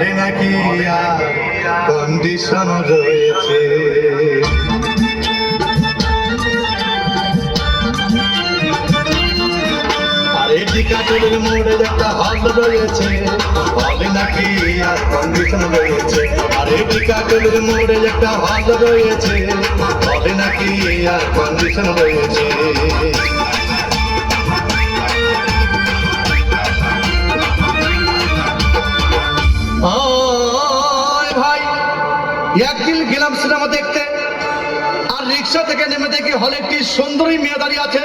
হবে নাকি আর কন্ডিশন রয়েছে। টিকাটলের মোড়ে একটা হল রয়েছে, হবে নাকি আর কন্ডিশন রয়েছে। আরে টিকাটলের মোড়ে একটা হল রয়েছে, হবে নাকি আর কন্ডিশন রয়েছে। ভাই একদিন গেলাম সিনেমা দেখতে, আর রিক্সা থেকে নেমে দেখি হলে একটি সুন্দরী মেয়ে দাঁড়িয়ে আছে।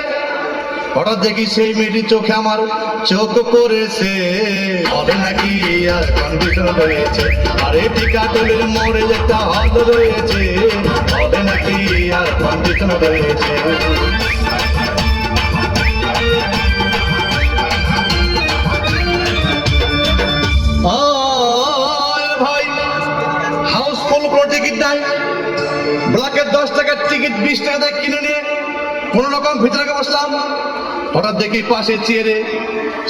হঠাৎ দেখি সেই মেয়েটি চোখে আমার চোখ করেছে, হবে নাকি আর কন্ডিশন রয়েছে। আরে টিকাটলের মোড়ে একটা হল রয়েছে, হবে নাকি আর কন্ডিশন রয়েছে। ভাই হাউসফুল কোনো টিকিট নাই, ব্লকের 10 টাকার টিকিট 20 টাকা দিয়ে কিনে নিয়ে কোন রকম ভিতরে বসলাম। হঠাৎ দেখি পাশে চেয়ারে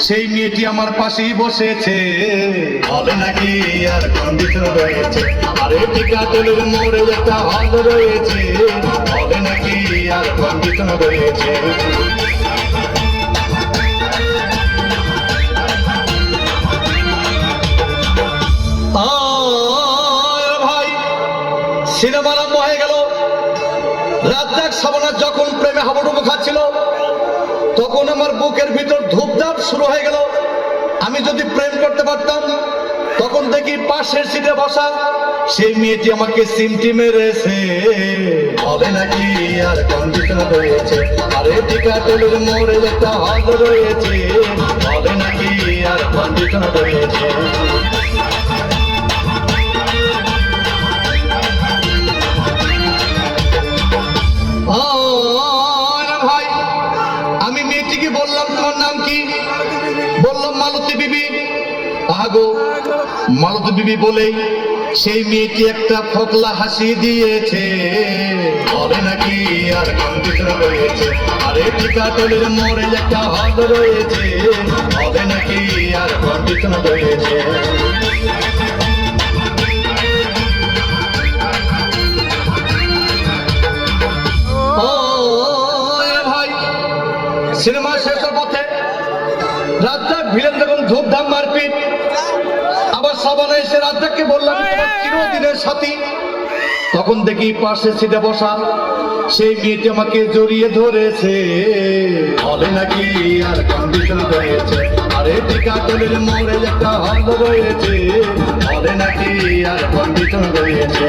সেই মেয়েটি আমার পাশেই বসেছে, হবে নাকি আর কন্ডিশন রয়েছে। আরে টিকাটলের মোড়ে একটা হল রয়েছে, হবে নাকি আর কন্ডিশন রয়েছে। ভাই সিনেমা আরম্ভ হয়ে গেল। রাজ্জাক সাবানা যখন প্রেমে হাবুডুবু খাচ্ছিল, তখন আমার বুকের ভিতর ধূপধাপ শুরু হয়ে গেল। আমি যদি প্রেম করতে পারতাম, তখন দেখি পাশের সিটে বসা সেই মেয়েটি আমাকে সিমটি মেরেছে, হবে নাকি আর কন্ডিশন রয়েছে। আরে টিকাটলের মোড়ে একটা হল রয়েছে, হবে নাকি আর কন্ডিশন রয়েছে। ভাই আমি মেয়েটিকে বললাম তোমার নাম কি? বললাম মালতী বিবি। আগো মালতী বিবি বলেই সেই মেয়েটি একটা ফোকলা হাসি দিয়েছে, হবে নাকি আর কন্ডিশন রয়েছে। আরে টিকাটলের মোড়ে একটা হল রয়েছে, হবে নাকি আর কন্ডিশন রয়েছে। সিনেমা শেষের পথে রাজ্জাক ভিলেন যখন ধূপধাম মারপিট, আবার সাবানা এসে রাজ্জাককে বললাম তোমার চিরদিনের সাথী। তখন দেখি পাশে সিটে বসা সেই মেয়েটি আমাকে জড়িয়ে ধরেছে, হবে নাকি আর কন্ডিশন রয়েছে। আরে টিকাটলের মোড়ে একটা হল রয়েছে, হবে নাকি আর কন্ডিশন রয়েছে।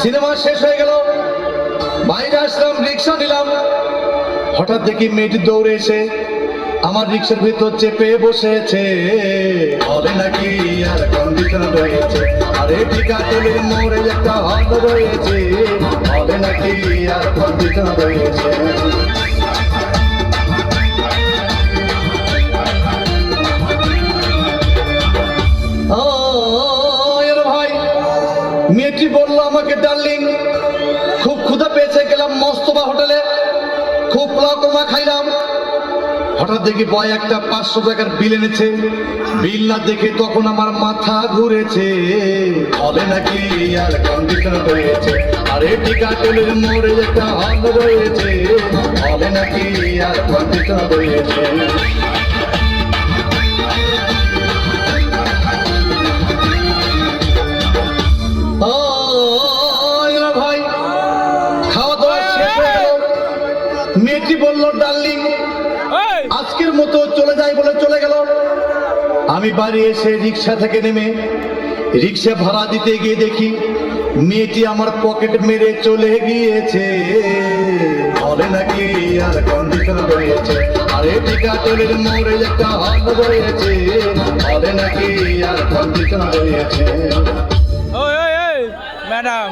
সিনেমা শেষ হয়ে গেল, বাইরে আসলাম, রিক্সা নিলাম। হঠাৎ দেখি মেয়েটি দৌড়ে এসে আমার রিক্সার ভিতর চেপে বসেছে, হবে নাকি আর কন্ডিশন রয়েছে। আরে টিকাটলের মোড়ে একটা হল রয়েছে, হবে নাকি আর কন্ডিশন রয়েছে। ভাই মেয়েটি বললো আমাকে ডার্লিং খুব ক্ষুধা পেয়েছে, গেলাম মস্তবা হোটেলে, খুব পোলাও কোরমা খাইলাম। হঠাৎ দেখি বয় একটা 500 টাকার বিল এনেছে, বিল না দেখে তখন আমার মাথা ঘুরেছে, হবে নাকি আর কন্ডিশন রয়েছে। আরে টিকাটলের মোড়ে একটা হল রয়েছে, হবে নাকি আর কন্ডিশন রয়েছে। ভাই খাওয়া দাওয়া শেষ হয়ে গেল, মেয়েটি বললো ডার্লিং আজকের মতো চলে যাই বলে চলে গেল। আমি বাড়ি এসে রিক্সা থেকে নেমে রিক্সা ভাড়া দিতে গিয়ে দেখি মেয়েটি আমার পকেট মেরে চলে গিয়েছে, হবে নাকি আর কন্ডিশন রয়েছে। আরে টিকাটলের মোড়ে একটা হল রয়েছে, হবে নাকি আর কন্ডিশন রয়েছে। ম্যাডাম